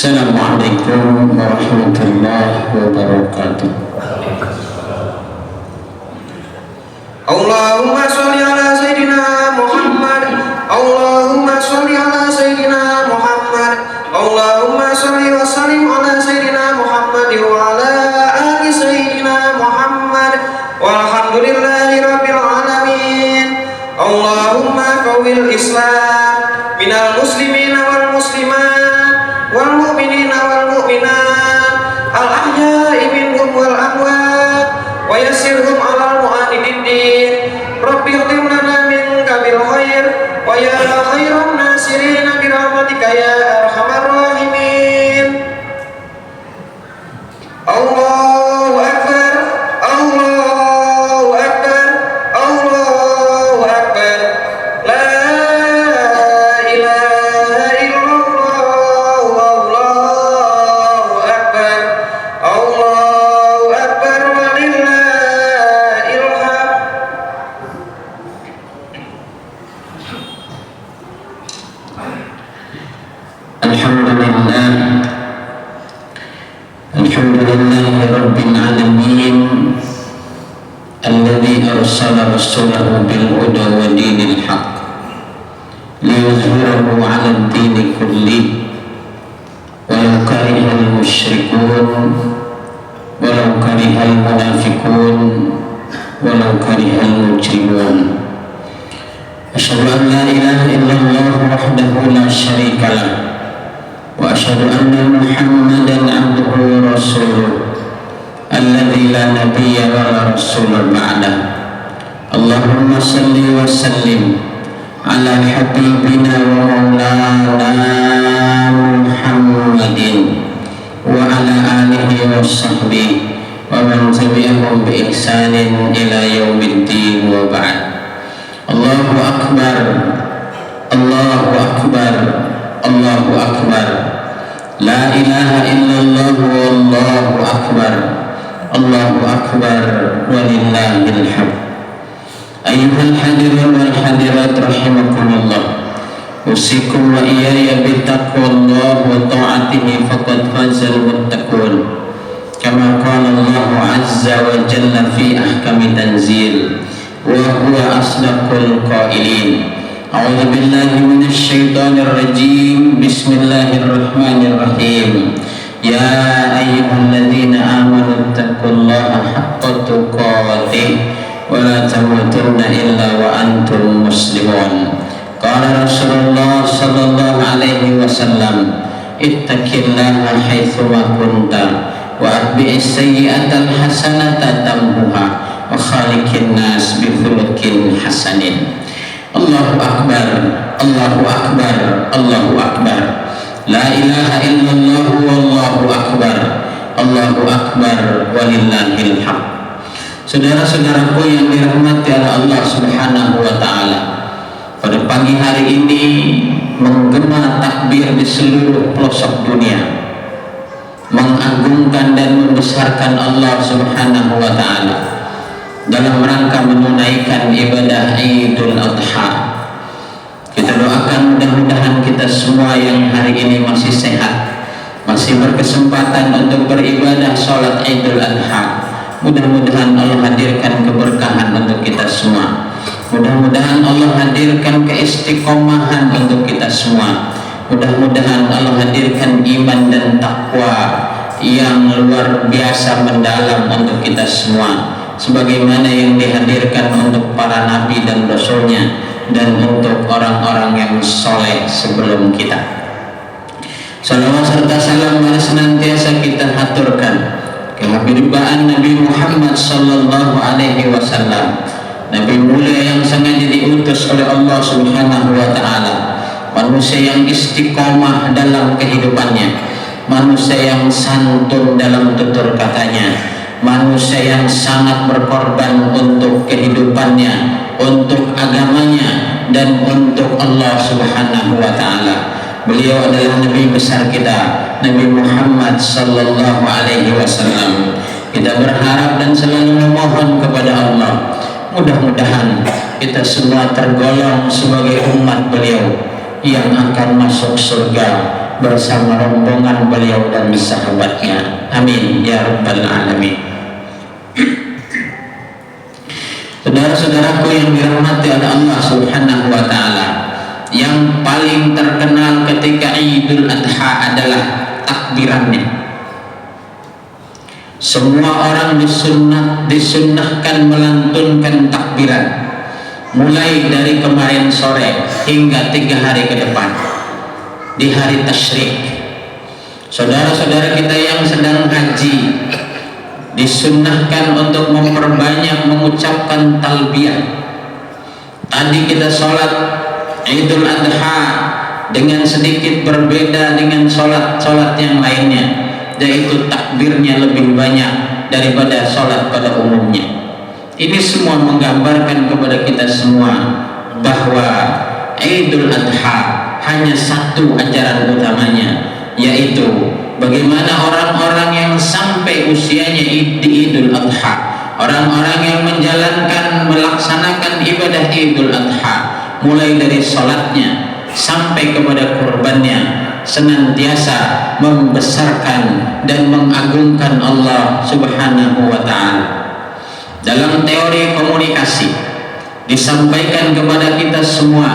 Assalamualaikum warahmatullahi wabarakatuh. Allahumma sholli ala sayyidina Muhammad. Allahumma sholli ala sayyidina Muhammad. Allahumma sholli wa sallim ala sayyidina Muhammad wa ala ali sayyidina Muhammad. Walhamdulillahi rabbil alamin. Allahumma qawwil Islam minal muslimina wal muslimat wal mu'minina wal mu'minat al ahya'i minhum wal amwat wa yassirhum ala mu'anidin din. Rabbi khtim lana minka bil khair wa ya khairan nasirin bi rahmatika ya arhamar rahimin. Allahu akbar, Allahu akbar, Allahu akbar. La ilaha illallah, Allahu akbar, Allahu akbar walillahil hamd. Alhamdulillahi rabbil alamin alladzi arsala rasulahu bil huda wa dinil haqq liyuzhirahu 'ala ad-dini kulli walau karihal musyrikun walau karihal munafiqun walau karihal mujrimun. Asyhadu an la ilaha illallah wahdahu la syarika lah wa asyhadu anna Muhammadan abduhu wa rasuluh alladzi la nabiyya wa la rasula ba'dah. Allahumma salli wa sallim ala habibina wa maulana Muhammadin wa ala alihi wa sahbihi wa man tabi'ahum bi ihsanin ila yaumiddin wa ba'd. Allahu akbar, Allahu akbar, Allahu akbar. La ilaha illallah wallahu akbar, Allahu akbar walillahil hamd. Ayyuhal hadirin wal hadirat rahimakumullah. Usikum wa iyaya bittaqwallah wa ta'atihi faqad fazal muttaqun. Kama qala Allah azza wa jalla fi ahkami tanzil wa huwa asdaqul qailin. A'udzu billahi minasy syaithanir rajim. Bismillahirrahmanirrahim. Ya ayyuhalladzina amanu taqullaha haqqa tuqatih wa la tamutunna illa wa antum muslimun. Qala Rasulullah sallallahu alaihi wasallam, ittaqillaha haitsu ma kunta wa atbi'is sayyi'atal hasanata tamhuha wa khaliqin nas bi khuluqin hasanin. Allahu akbar, Allahu akbar, Allahu akbar. La ilaha illallah wallahu akbar, Allahu akbar walillahil hamd. Saudara-saudaraku yang dirahmati oleh Allah Subhanahu wa taala, pada pagi hari ini menggema takbir di seluruh pelosok dunia, mengagungkan dan membesarkan Allah Subhanahu wa taala dalam rangka menunaikan ibadah Idul Adha. Kita doakan mudah-mudahan kita semua yang hari ini masih sehat, masih berkesempatan untuk beribadah sholat Idul Adha. Mudah-mudahan Allah hadirkan keberkahan untuk kita semua. Mudah-mudahan Allah hadirkan keistiqomahan untuk kita semua. Mudah-mudahan Allah hadirkan iman dan takwa yang luar biasa mendalam untuk kita semua, sebagaimana yang dihadirkan untuk para nabi dan rasulnya dan untuk orang-orang yang soleh sebelum kita. Salawat serta salam mari senantiasa kita haturkan kehadiran Nabi Muhammad sallallahu alaihi wasallam, Nabi mulia yang sengaja diutus oleh Allah Subhanahu wa taala, manusia yang istiqomah dalam kehidupannya, manusia yang santun dalam tutur katanya, manusia yang sangat berkorban untuk kehidupannya, untuk agamanya, dan untuk Allah Subhanahu wa taala. Beliau adalah Nabi besar kita, Nabi Muhammad sallallahu alaihi wasallam. Kita berharap dan selalu memohon kepada Allah, mudah-mudahan kita semua tergolong sebagai umat beliau yang akan masuk surga bersama rombongan beliau dan sahabatnya. Amin ya rabbal alamin. Saudara-saudaraku yang dirahmati oleh Allah Subhanahu wa taala, yang paling terkenal ketika Idul Adha adalah takbirannya. Semua orang disunnahkan melantunkan takbiran mulai dari kemarin sore hingga 3 hari ke depan di hari tasyrik. Saudara-saudara kita yang sedang haji disunnahkan untuk memperbanyak mengucapkan talbiyah. Tadi kita sholat Idul Adha dengan sedikit berbeda dengan sholat-sholat yang lainnya, yaitu takbirnya lebih banyak daripada sholat pada umumnya. Ini semua menggambarkan kepada kita semua bahwa Idul Adha hanya satu ajaran utamanya, yaitu bagaimana orang-orang yang sampai usianya di Idul Adha, orang-orang yang melaksanakan ibadah Idul Adha, mulai dari sholatnya sampai kepada kurbannya, senantiasa membesarkan dan mengagungkan Allah Subhanahu wa ta'ala. Dalam teori komunikasi disampaikan kepada kita semua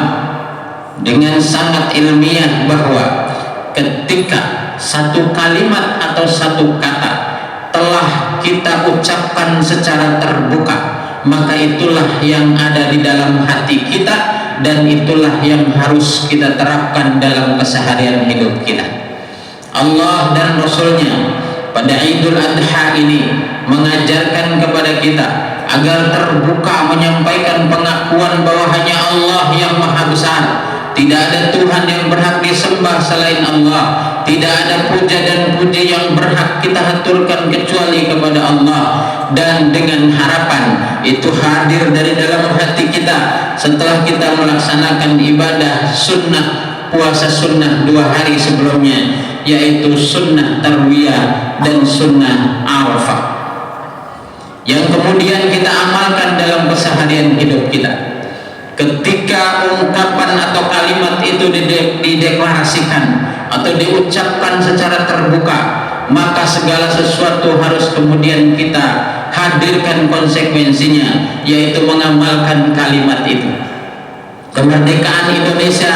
dengan sangat ilmiah bahwa ketika satu kalimat atau satu kata telah kita ucapkan secara terbuka, maka itulah yang ada di dalam hati kita dan itulah yang harus kita terapkan dalam keseharian hidup kita. Allah dan Rasulnya pada Idul Adha ini mengajarkan kepada kita agar terbuka menyampaikan pengakuan bahwa hanya Allah yang maha besar. Tidak ada Tuhan yang berhak disembah selain Allah. Tidak ada puja dan puji yang berhak kita haturkan kecuali kepada Allah. Dan dengan harapan itu hadir dari dalam hati kita setelah kita melaksanakan ibadah sunnah, puasa sunnah 2 hari sebelumnya, yaitu sunnah tarwiyah dan sunnah arafah, yang kemudian kita amalkan dalam keseharian hidup kita. Ketika ungkapan atau kalimat itu dideklarasikan atau diucapkan secara terbuka, maka segala sesuatu harus kemudian kita hadirkan konsekuensinya, yaitu mengamalkan kalimat itu. Kemerdekaan Indonesia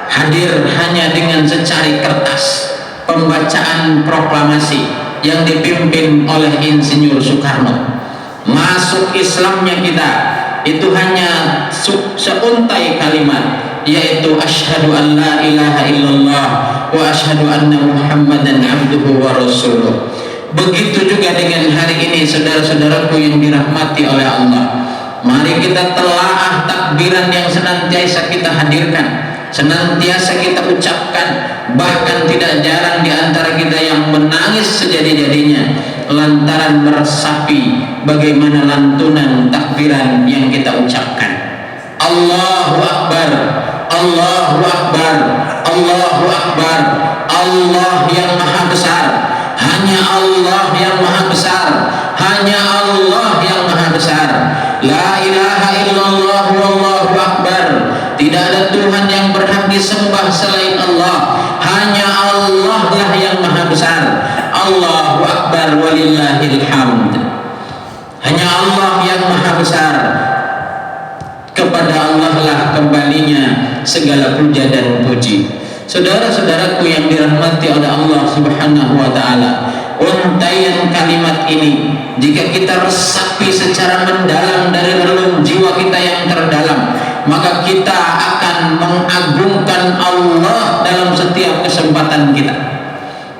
hadir hanya dengan secari kertas pembacaan proklamasi yang dipimpin oleh Insinyur Soekarno. Masuk Islamnya kita itu hanya seuntai kalimat, yaitu asyhadu an la ilaha illallah wa asyhadu anna muhammadan abduhu wa rasuluh. Begitu juga dengan hari ini, saudara-saudaraku yang dirahmati oleh Allah. Mari kita telaah takbiran yang senantiasa kita hadirkan, senantiasa kita ucapkan. Bahkan tidak jarang di antara kita yang menangis sejadi-jadinya lantaran meresapi bagaimana lantunan takbiran yang kita ucapkan. Allahu Akbar, Allahu Akbar, Allahu Akbar. Allah yang maha besar, hanya Allah yang maha besar, hanya Allah yang maha besar. La ilaha illallah wallahu akbar. Tidak ada Tuhan yang berhak disembah selain Allah, hanya Allah lah yang maha besar. Allahu akbar walillahil hamd. Hanya Allah yang maha besar. Kepada Allah lah kembalinya segala puja dan puji. Saudara-saudaraku yang dirahmati oleh Allah Subhanahu wa ta'ala, untaian kalimat ini jika kita resapi secara mendalam dari relung jiwa kita yang terdalam, maka kita akan mengagungkan Allah dalam setiap kesempatan kita.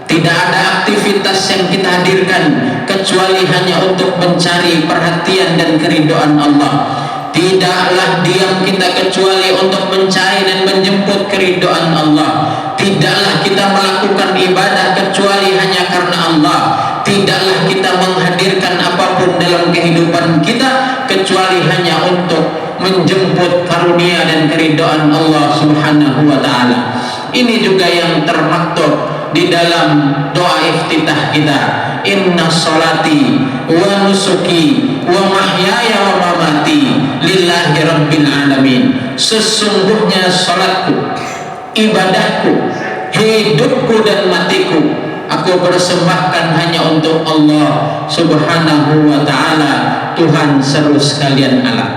Tidak ada aktivitas yang kita hadirkan kecuali hanya untuk mencari perhatian dan keridhaan Allah. Tidaklah diam kita kecuali untuk mencari dan menjemput keridhaan Allah. Tidaklah kita melakukan ibadah kecuali hanya karena Allah. Tidaklah kita menghadirkan apapun dalam kehidupan kita kecuali hanya untuk menjemput karunia dan keridhaan Allah Subhanahu wa ta'ala. Ini juga yang termaktub di dalam doa iftitah kita. Inna sholati wa nusuki wa mahyaya wa mamati lillahi rabbil alamin. Sesungguhnya sholatku, ibadahku, hidupku dan matiku aku persembahkan hanya untuk Allah Subhanahu wa ta'ala, Tuhan seru sekalian alam.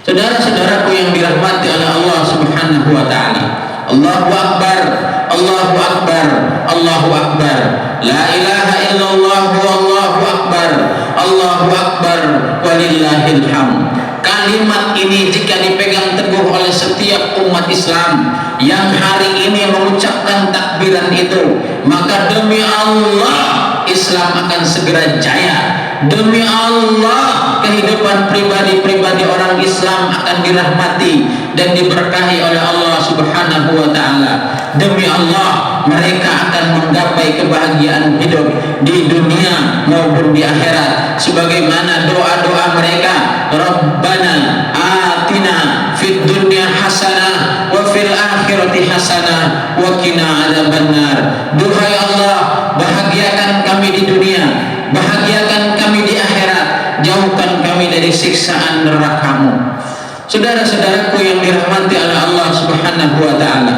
Saudara-saudaraku yang dirahmati oleh Allah Subhanahu wa ta'ala, Allahu Akbar, Allahu Akbar, Allahu Akbar, la ilaha illallah, Allahu Akbar, Allahu Akbar, walillahil hamd. Kalimat ini jika dipegang teguh oleh setiap umat Islam yang hari ini mengucapkan takbiran itu, maka demi Allah Islam akan segera jaya. Demi Allah kehidupan pribadi-pribadi orang Islam akan dirahmati dan diberkahi oleh Allah Subhanahu wa ta'ala. Demi Allah mereka akan menggapai kebahagiaan hidup di dunia maupun di akhirat, sebagaimana doa-doa mereka, Rabbana atina fid dunya hasanah wa fil akhirati hasanah wa qina adzabannar. Duhai Allah, bahagiakan kami di dunia, bahagiakan kami di akhirat, jauhkan kami dari siksaan neraka-Mu. Saudara-saudaraku yang dirahmati oleh Allah Subhanahu wa ta'ala,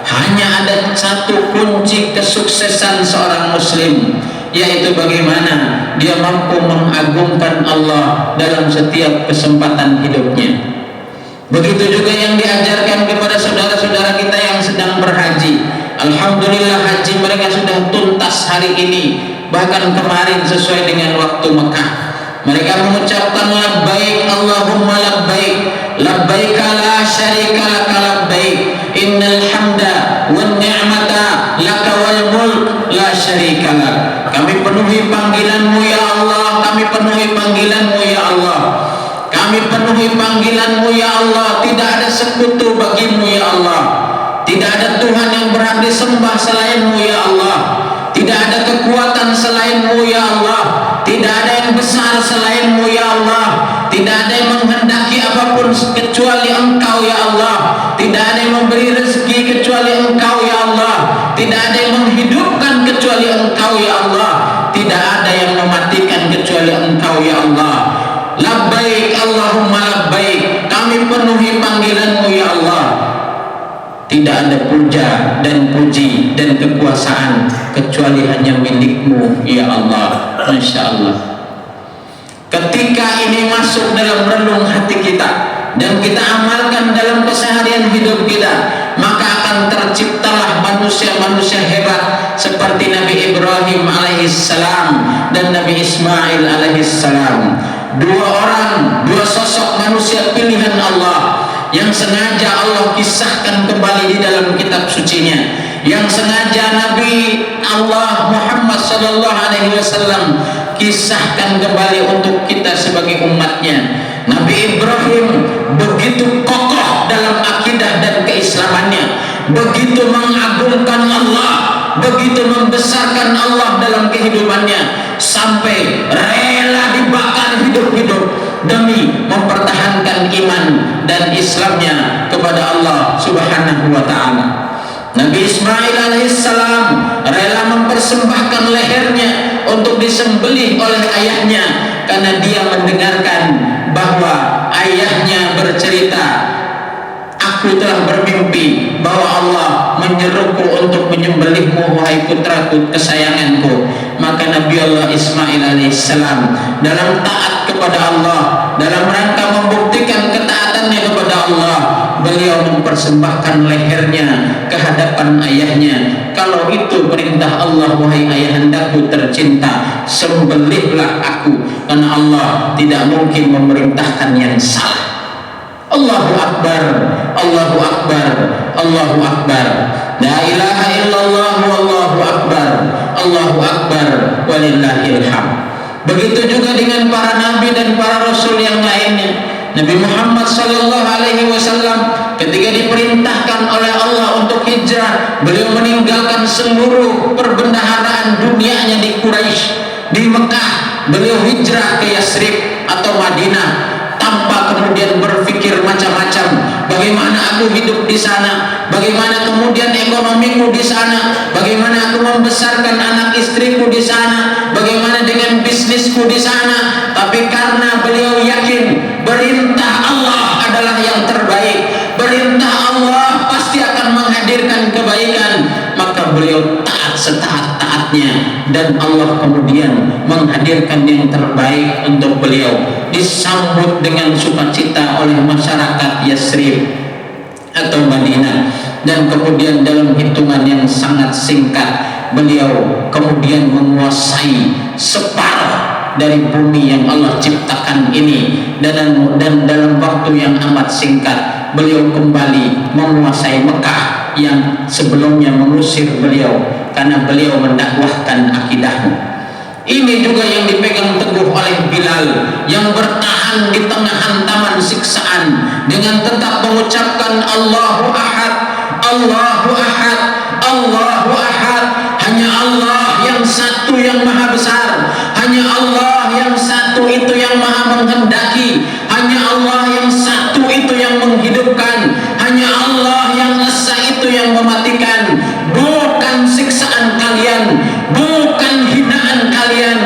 hanya ada satu kunci kesuksesan seorang muslim, yaitu bagaimana dia mampu mengagungkan Allah dalam setiap kesempatan hidupnya. Begitu juga yang diajarkan kepada saudara-saudara kita yang sedang berhaji. Alhamdulillah haji mereka sudah tuntas hari ini, bahkan kemarin sesuai dengan waktu Mekah. Mereka mengucapkan labbaik Allahumma labbaik, labbaik la syarika laka labbaik, innal hamda wan ni'mata laka wal mulk la syarika lak. Kami penuhi panggilan-Mu ya Allah, kami penuhi panggilan-Mu ya Allah, kami penuhi panggilan-Mu ya Allah. Tidak ada sekutu bagi-Mu ya Allah, tidak ada Tuhan yang berhak disembah selain-Mu ya Allah, tidak ada kekuatan selain-Mu ya Allah, tidak ada yang besar selain-Mu ya Allah, tidak ada yang menghendaki apapun kecuali Engkau ya Allah, tidak ada yang memberi rezeki kecuali Engkau ya Allah, tidak ada yang menghidupkan kecuali Engkau ya Allah, tidak ada yang mematikan kecuali Engkau ya Allah. Labbaik Allahumma labbaik, kami penuhi panggilan-Mu ya Allah. Tidak ada puja dan puji dan kekuasaan kecuali hanya milik-Mu ya Allah. Masya Allah. Ketika ini masuk dalam relung hati kita dan kita amalkan dalam keseharian hidup kita, maka akan terciptalah manusia-manusia hebat seperti Nabi Ibrahim alaihissalam dan Nabi Ismail alaihissalam. Dua sosok manusia pilihan Allah yang sengaja Allah kisahkan kembali di dalam kitab sucinya, yang sengaja Nabi Allah Muhammad sallallahu alaihi wasallam kisahkan kembali untuk kita sebagai umatnya. Nabi Ibrahim begitu kokoh dalam akidah dan keislamannya, begitu mengagungkan Allah, begitu membesarkan Allah dalam kehidupannya, sampai rela dibakar hidup-hidup demi mempertahankan iman dan Islamnya kepada Allah Subhanahu wa ta'ala. Nabi Ismail alaihissalam rela mempersembahkan lehernya untuk disembelih oleh ayahnya karena dia mendengarkan bahwa ayahnya bercerita, aku telah bermimpi bahwa Allah menyeruku untuk menyembelihmu wahai putraku kesayanganku. Maka Nabi Allah Ismail alaihissalam dalam taat kepada Allah, dalam rangka membuktikan ketaatannya kepada Allah, beliau mempersembahkan lehernya ke hadapan ayahnya. Kalau itu perintah Allah, wahai ayahandaku tercinta, sembelihlah aku, karena Allah tidak mungkin memerintahkan yang salah. Allahu Akbar, Allahu Akbar, Allahu Akbar, la ilaha illallah, Allahu Akbar, Allahu Akbar, walillahil hamd. Begitu juga dengan para nabi dan para rasul yang lainnya. Nabi Muhammad sallallahu alaihi wasallam ketika diperintahkan oleh Allah untuk hijrah, beliau meninggalkan seluruh perbendaharaan dunianya di Quraisy, di Mekah. Beliau hijrah ke Yasrib atau Madinah tanpa kemudian berpikir macam-macam. Bagaimana aku hidup di sana? Bagaimana kemudian ekonomiku di sana? Bagaimana aku membesarkan anak istriku di sana? Bagaimana dengan bisnisku di sana? Tapi karena beliau yakin perintah Allah adalah yang terbaik, perintah Allah pasti akan menghadirkan kebaikan, beliau taat setaat-taatnya, dan Allah kemudian menghadirkan yang terbaik untuk beliau, disambut dengan sukacita oleh masyarakat Yasrib atau Madinah, dan kemudian dalam hitungan yang sangat singkat beliau kemudian menguasai separuh dari bumi yang Allah ciptakan ini, dan dalam waktu yang amat singkat beliau kembali menguasai Mekah yang sebelumnya mengusir beliau karena beliau mendakwahkan akidahnya. Ini juga yang dipegang teguh oleh Bilal, yang bertahan di tengah hantaman siksaan dengan tetap mengucapkan Allahu Ahad, Allahu Ahad, Allahu Ahad. Hanya Allah yang satu yang maha besar, hanya Allah yang satu itu yang maha menghendaki, hanya Allah yang satu itu yang menghidupkan, hanya Allah yang esa itu yang mematikan. Bukan siksaan kalian, bukan hinaan kalian,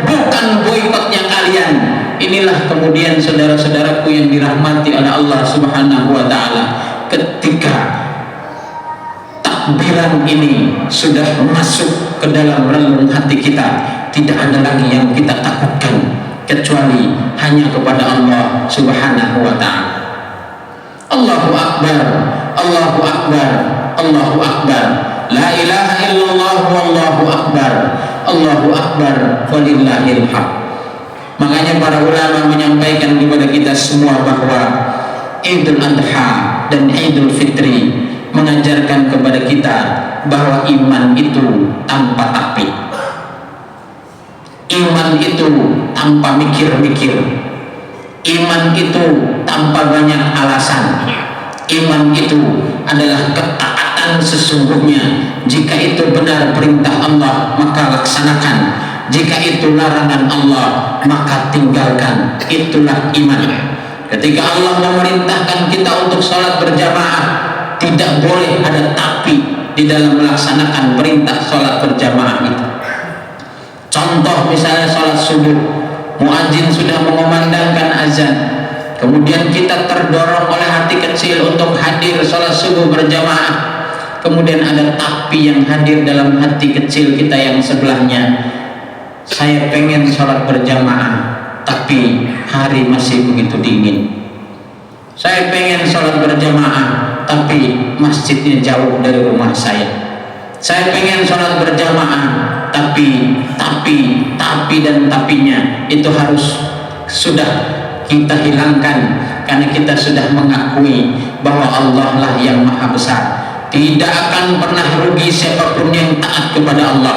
bukan boikotnya kalian. Inilah kemudian saudara-saudaraku yang dirahmati oleh Allah Subhanahu wa taala, ketika takbiran ini sudah masuk ke dalam relung hati kita, tidak ada lagi yang kita takutkan kecuali hanya kepada Allah Subhanahu wa taala. Allahu Akbar, Allahu Akbar, Allahu Akbar, la ilaha illallah wallahu akbar, Allahu Akbar walillahil hamd. Makanya para ulama menyampaikan kepada kita semua bahwa Idul Adha dan Idul Fitri mengajarkan kepada kita bahwa iman itu tanpa tapi, iman itu tanpa mikir-mikir, iman itu tanpa banyak alasan. Iman itu adalah ketaatan sesungguhnya. Jika itu benar perintah Allah, maka laksanakan. Jika itu larangan Allah, maka tinggalkan. Itulah iman. Ketika Allah memerintahkan kita untuk sholat berjamaah, tidak boleh ada tapi di dalam melaksanakan perintah sholat berjamaah itu. Contoh misalnya sholat subuh, muadzin sudah mengumandangkan azan, kemudian kita terdorong oleh hati kecil untuk hadir sholat subuh berjamaah, kemudian ada tapi yang hadir dalam hati kecil kita yang sebelahnya. Saya pengen sholat berjamaah, tapi hari masih begitu dingin. Saya pengen sholat berjamaah, tapi masjidnya jauh dari rumah saya. Saya pengen sholat berjamaah, tapi dan tapinya itu harus sudah kita hilangkan, karena kita sudah mengakui bahwa Allah lah yang maha besar. Tidak akan pernah rugi siapapun yang taat kepada Allah,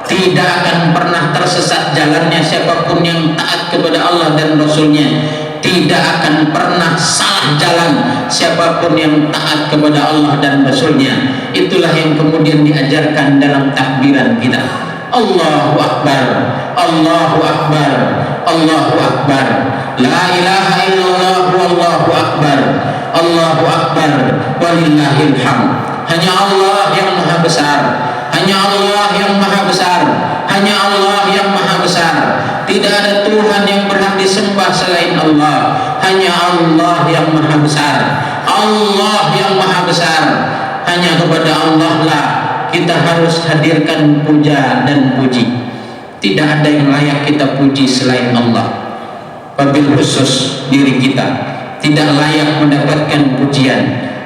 tidak akan pernah tersesat jalannya siapapun yang taat kepada Allah dan Rasulnya, tidak akan pernah salah jalan siapapun yang taat kepada Allah dan Rasulnya. Itulah yang kemudian diajarkan dalam takbiran kita. Allahu Akbar, Allahu Akbar, Allahu Akbar, la ilaha illallah wallahu akbar, Allahu Akbar walillahil hamd. Hanya Allah yang maha besar, hanya Allah yang maha besar, hanya Allah yang maha besar. Tidak ada Tuhan yang berhak disembah selain Allah. Hanya Allah yang maha besar, Allah yang maha besar. Hanya kepada Allah lah kita harus hadirkan puja dan puji. Tidak ada yang layak kita puji selain Allah. Wabil khusus diri kita tidak layak mendapatkan pujian,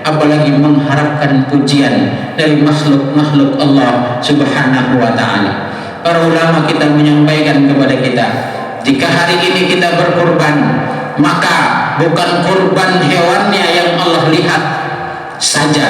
apalagi mengharapkan pujian dari makhluk-makhluk Allah Subhanahu wa ta'ala. Para ulama kita menyampaikan kepada kita, jika hari ini kita berkorban, maka bukan korban hewannya yang Allah lihat saja,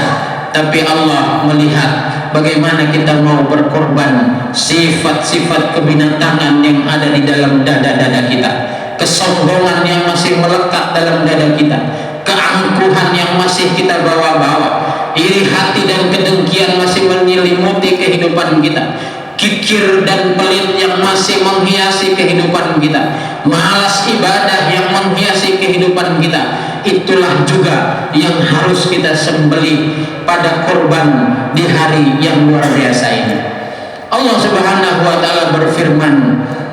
tapi Allah melihat bagaimana kita mau berkorban sifat-sifat kebinatangan yang ada di dalam dada-dada kita, kesombongan yang masih melekat dalam dada kita, keangkuhan yang masih kita bawa-bawa, iri hati dan kedengkian masih menyelimuti kehidupan kita, kikir dan pelit yang masih menghiasi kehidupan kita, malas ibadah yang menghiasi kehidupan kita. Itulah juga yang harus kita sembelih pada korban di hari yang luar biasa ini. Allah Subhanahu wa ta'ala berfirman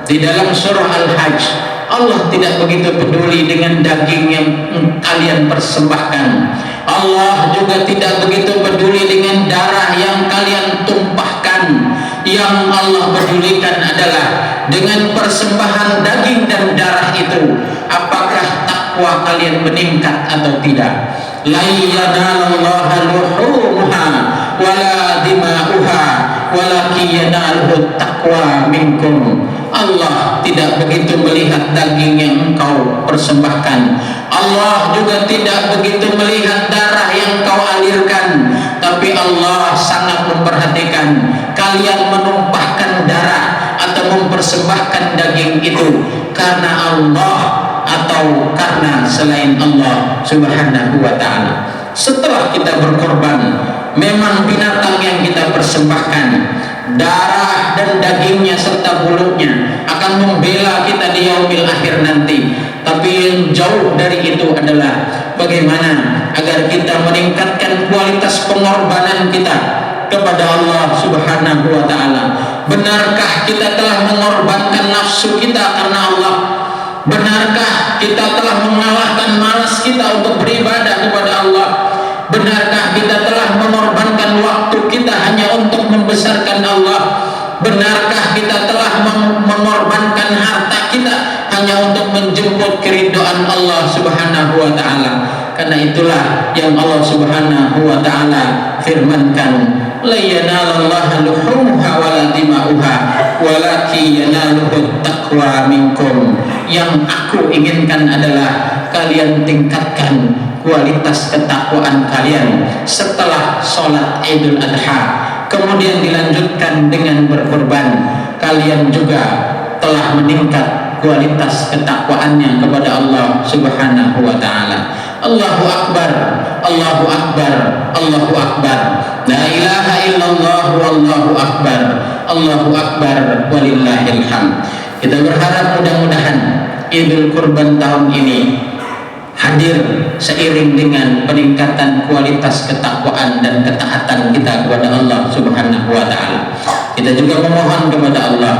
di dalam surah Al-Hajj, Allah tidak begitu peduli dengan daging yang kalian persembahkan. Allah juga tidak begitu peduli dengan darah yang kalian tumpahkan. yang Allah pedulikan adalah dengan persembahan daging dan darah itu, apakah takwa kalian meningkat atau tidak? La yanalallaha luhumuha wala dima'uha walakin yanaluhu taqwa minkum. Allah tidak begitu melihat daging yang engkau persembahkan. Allah juga tidak begitu melihat darah yang engkau alirkan. Tapi Allah sangat memperhatikan kalian menumpahkan darah atau mempersembahkan daging itu karena Allah atau karena selain Allah Subhanahu wa ta'ala. Setelah kita berkorban, memang binatang yang kita persembahkan, darah dan dagingnya serta bulunya akan membela kita di yaumil akhir nanti. Tapi yang jauh dari itu adalah bagaimana agar kita meningkatkan kualitas pengorbanan kita kepada Allah Subhanahu wa ta'ala. Benarkah kita telah mengorbankan nafsu kita karena Allah? Benarkah kita telah mengalahkan malas kita untuk beribadah kepada Allah? Benarkah kita telah mengorbankan waktu kita hanya untuk membesarkan Allah? Benarkah kita telah mengorbankan harta kita hanya untuk menjemput keridhaan Allah Subhanahu wa ta'ala? Karena itulah yang Allah Subhanahu wa ta'ala firmankan, la yanalallaha luhumuha wala dima'uha walakin yanaluhu taqwa minkum. Yang aku inginkan adalah kalian tingkatkan kualitas ketakwaan kalian setelah sholat Idul Adha, kemudian dilanjutkan dengan berkorban. Kalian juga telah meningkat kualitas ketakwaannya kepada Allah Subhanahu wa ta'ala. Allahu Akbar, Allahu Akbar, Allahu Akbar, la ilaha illallah wallahu akbar, Allahu Akbar walillahil hamd. Kita berharap mudah-mudahan Idul Kurban tahun ini hadir seiring dengan peningkatan kualitas ketakwaan dan ketaatan kita kepada Allah Subhanahu wa ta'ala. Kita juga memohon kepada Allah,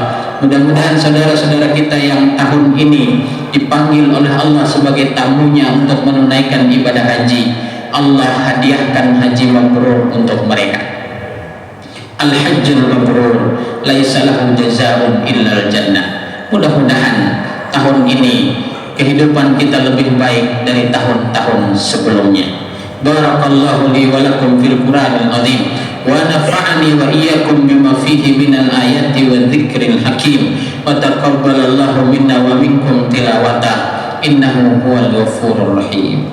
mudah-mudahan saudara-saudara kita yang tahun ini dipanggil oleh Allah sebagai tamunya untuk menunaikan ibadah haji, Allah hadiahkan haji mabrur untuk mereka. Al-hajjul mabrur laisa lahu jazaa'un illal jannah. Mudah-mudahan tahun ini kehidupan kita lebih baik dari tahun-tahun sebelumnya. Barakallahu li wa lakum fil Qur'anil azim wa nafa'ani wa iyyakum bima fihi minal ayati wa dzikril hakim wa taqabbalallahu minna wa minkum tilawata innahu huwal ghafurur rahim.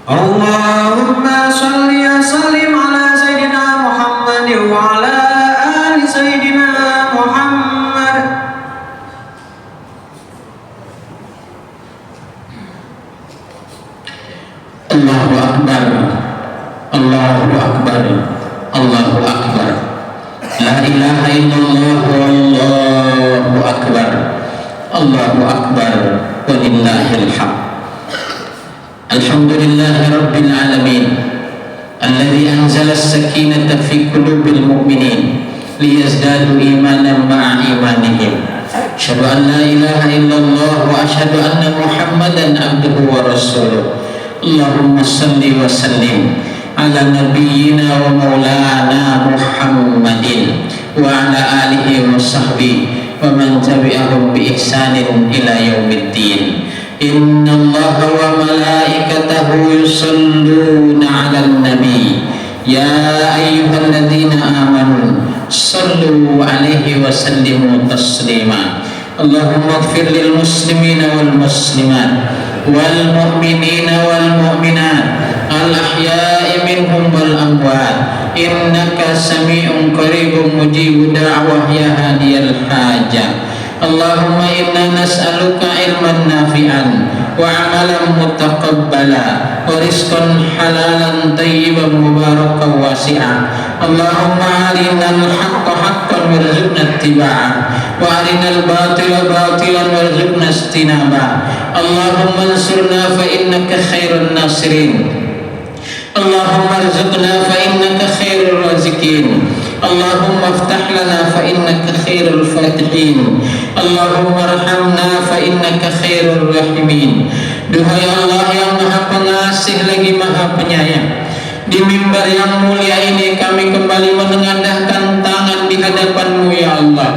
Allahumma shalli wa sallim ala sayyidina Muhammad wa ala ali sayyidina Muhammad. Allahu Akbar, Allahu Akbar, Allahu Akbar, la ilaha illallah wallahu akbar, Allahu Akbar walillahil hamd. Alhamdulillahi rabbil alamin alladzi anzala as-sakinata fi qulubil mu'minin liyazdadu imanan ma'a imanihim. Asyhadu an la ilaha illallah wa asyhadu anna Muhammadan abduhu wa rasuluh. Allahumma salli wa sallim ala nabiyyina wa maulana Muhammadin wa ala alihi wa sahbihi wa man tabi'ahum bi ihsanin ila yaumiddin. Inna Allaha wa malaikatahu yusalluna 'alan nabi ya ayyuhalladzina amanu sallu 'alaihi wa sallimu taslima. Allahumma ighfir lil muslimina wal muslimat wal mu'minina wal mu'minat al ahya'i minhum wal amwat innaka sami'un qaribun mujibud da'wah ya hadiyal hajah. Allahumma inna nas'aluka ilman nafi'an wa amalan mutaqabbala wa rizqan halalan tayyiban mubarakan wasi'an. Allahumma arinal haqqa haqqan warzuqna ittiba'ah wa arinal batila batilan warzuqna istinabah. Allahumma ansurna fa innaka khairun nasirin. Allahumma arzuqna fa innaka khairur raziqin. Allahumma aftah lana fa innaka khairul fatihin. Allahumma arhamna fa innaka khairur rahimin. Duhai Allah yang Maha Pengasih lagi Maha Penyayang, Di mimbar yang mulia ini kami kembali menengadahkan tangan di hadapan-Mu ya Allah.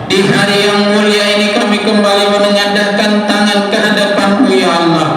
Di hari yang mulia ini kami kembali menengadahkan tangan ke hadapan-Mu ya Allah.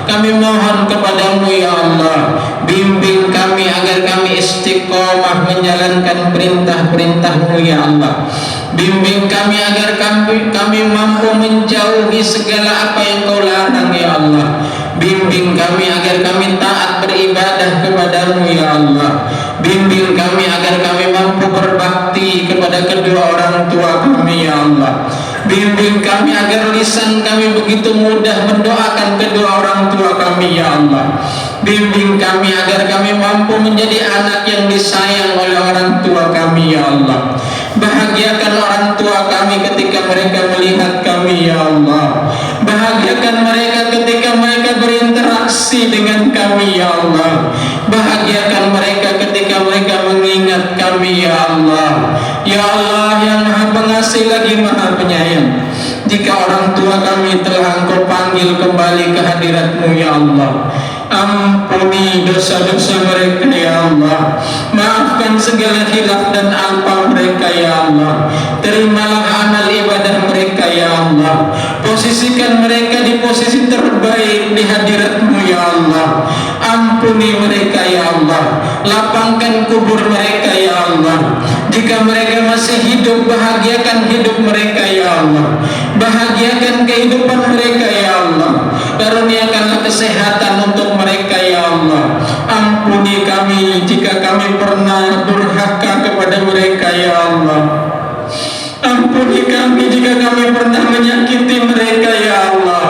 Kami mohon kepada-Mu ya Allah, bimbing kami agar kami istiqomah menjalankan perintah-perintah-Mu ya Allah. Bimbing kami agar kami mampu menjauhi segala apa yang Kau larang ya Allah. Bimbing kami agar kami taat beribadah kepada-Mu ya Allah. Bimbing kami agar kami mampu berbakti kepada kedua orang tua kami ya Allah. Bimbing kami agar lisan kami begitu mudah mendoakan kedua orang tua kami ya Allah. Bimbing kami agar kami mampu menjadi anak yang disayang oleh orang tua kami ya Allah. Bahagiakan orang tua kami ketika mereka melihat kami ya Allah. Bahagiakan mereka ketika mereka berinteraksi dengan kami ya Allah. Bahagiakan mereka ketika mereka mengingat kami ya Allah. Ya Allah yang Maha Pengasih lagi Maha Penyayang, jika orang tua kami telah Engkau panggil kembali ke hadirat-Mu ya Allah, ampuni dosa-dosa mereka ya Allah. Maafkan segala khilaf dan alpa mereka ya Allah. Terimalah amal ibadah mereka ya Allah. Posisikan mereka di posisi terbaik di hadirat-Mu ya Allah. Ampuni mereka ya Allah. Lapangkan kubur mereka ya Allah. Jika mereka masih hidup, bahagiakan hidup mereka ya Allah. Bahagiakan kehidupan mereka ya Allah. Karuniakanlah kesehatan untuk mereka ya Allah. Ampuni kami jika kami pernah durhaka kepada mereka ya Allah. Ampuni kami jika kami pernah menyakiti mereka ya Allah.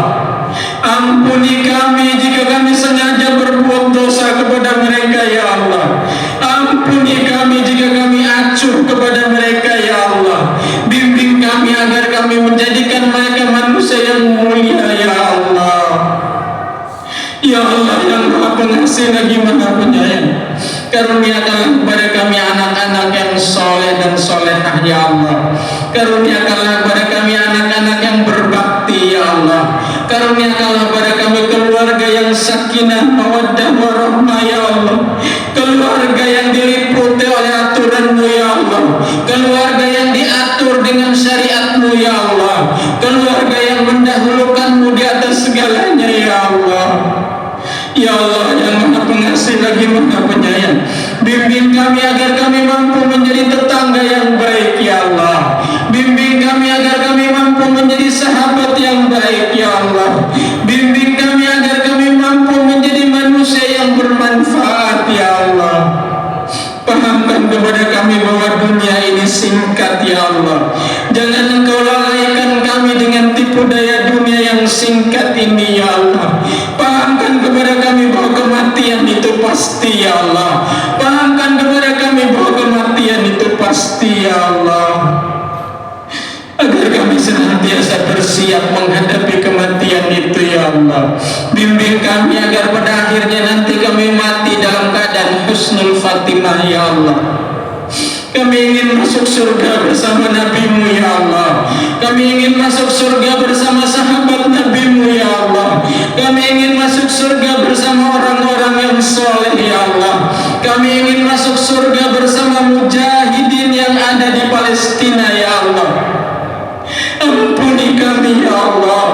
Ampuni kami jika kami sengaja berbuat dosa kepada mereka ya Allah. Ampuni kami jika kami acuh kepada mereka ya Allah. Bimbing kami agar kami menjadikan mereka manusia yang mulia ya Allah. Ya Allah yang Maha Pengasih lagi Maha Penyayang, karuniakanlah kepada kami anak-anak yang soleh dan solehah ya Allah. Karuniakanlah kepada kami anak-anak yang berbakti ya Allah. Karuniakanlah kepada kami keluarga yang sakinah, mawaddah, warahmah ya Allah. Keluarga yang diliputi oleh aturan-Mu ya Allah. Keluarga yang diatur dengan syariat-Mu ya Allah. Keluarga yang mendahulukan-Mu di atas segalanya ya Allah. Ya Allah yang Maha Pengasih lagi Maha Penyayang, bimbing kami agar kami mampu menjadi tetangga yang baik ya Allah. Bimbing kami agar kami mampu menjadi sahabat yang baik ya Allah. Bimbing kami agar kami mampu menjadi manusia yang bermanfaat ya Allah. Pahamkan kepada kami bahwa dunia ini singkat ya Allah. Jangan Engkau lalaikan kami dengan tipu daya dunia yang singkat ini ya Allah. Pahamkan kepada kami bahwa kematian itu pasti ya Allah. Pahamkan kepada kami bahwa kematian itu pasti ya Allah. Agar kami senantiasa bersiap menghadapi kematian itu ya Allah. Bimbing kami agar pada akhirnya nanti kami mati dalam keadaan husnul khatimah ya Allah. Kami ingin masuk surga bersama Nabi-Mu ya Allah. Kami ingin masuk surga bersama sahabat Nabi-Mu ya Allah. Kami ingin masuk surga bersama orang-orang yang soleh ya Allah. Kami ingin masuk surga bersama mujahidin yang ada di Palestina ya Allah. Ampuni kami ya Allah.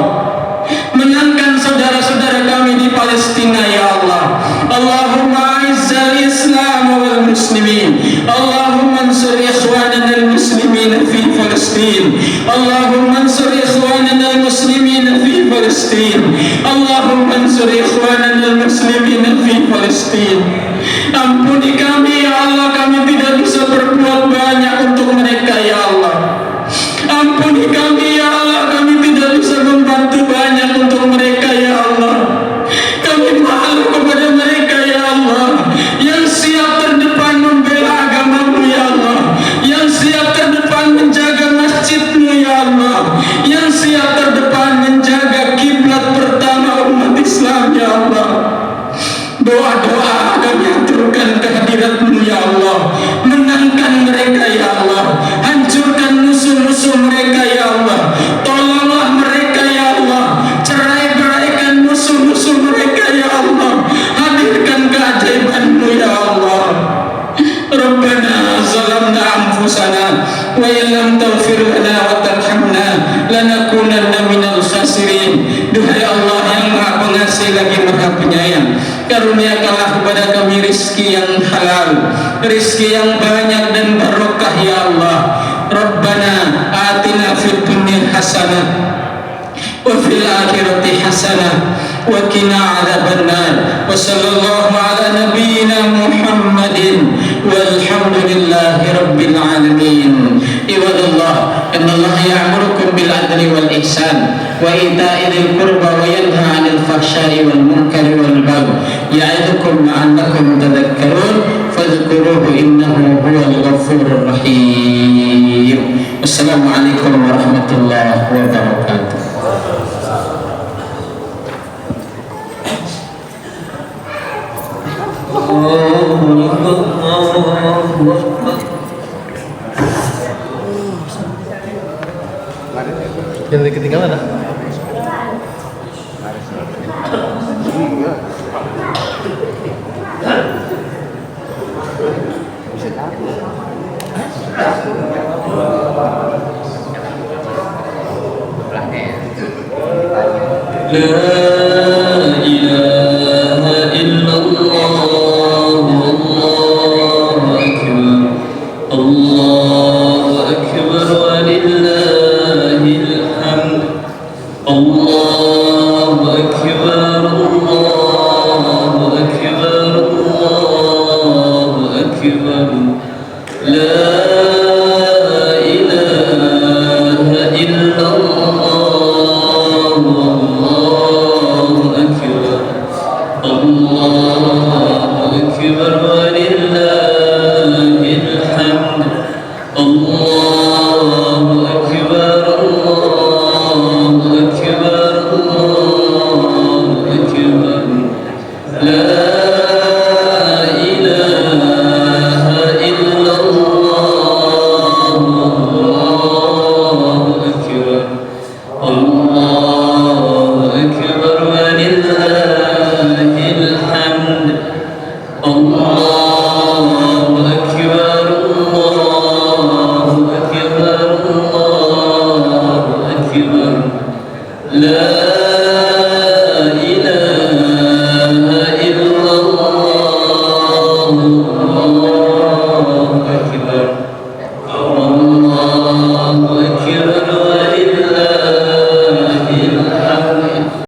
Menangkan saudara-saudara kami di Palestina ya Allah. Allahumma a'izzal Islam wal muslimin. Allahumma ansur ikhwanana al muslimin fi Palestin. Allahumma ansur ikhwanana al muslimin fi Palestin. Allahumma ansur ikhwanana al muslimin fi Palestin. Ampuni kami ya Allah, kami tidak bisa berbuat banyak untuk mereka ya Allah. Ampuni kami ya Allah, kami tidak bisa membantu banyak untuk mereka ya Allah. Kami malu kepada mereka ya Allah, yang siap terdepan membela agama-Mu ya Allah, yang siap terdepan menjaga masjid-Mu ya Allah, yang siap terdepan menjaga kiblat pertama umat Islam ya Allah. Doa-doa kami aturkan ke hadirat-Mu ya Allah. Menangkan mereka ya Allah. Hancurkan musuh-musuh mereka ya Allah. Tolonglah mereka ya Allah. Cerai-beraikan musuh-musuh mereka ya Allah. Hadirkan keajaiban-Mu ya Allah. Karuniakanlah kepada kami rizki yang halal, rizki yang banyak dan barokah ya Allah. Rabbana atina fid dunya hasanah wa fil akhirati hasanah wa qina adzabannar. Wa sallallahu ala nabiyyina Muhammadin walhamdulillahi rabbil alamin. Ibadallah, innallaha ya'murukum bil adli wal ihsan wa ita'i dzil qurba wa yanha 'anil fahsya'i wal munkari wal baghi ya'idukum la'allakum tadhakkarun fadhkuruhu innahu huwal ghafurur rahim. Wassalamualaikum warahmatullahi wabarakatuh. Yang ketinggalan dah. Allahu Akbar.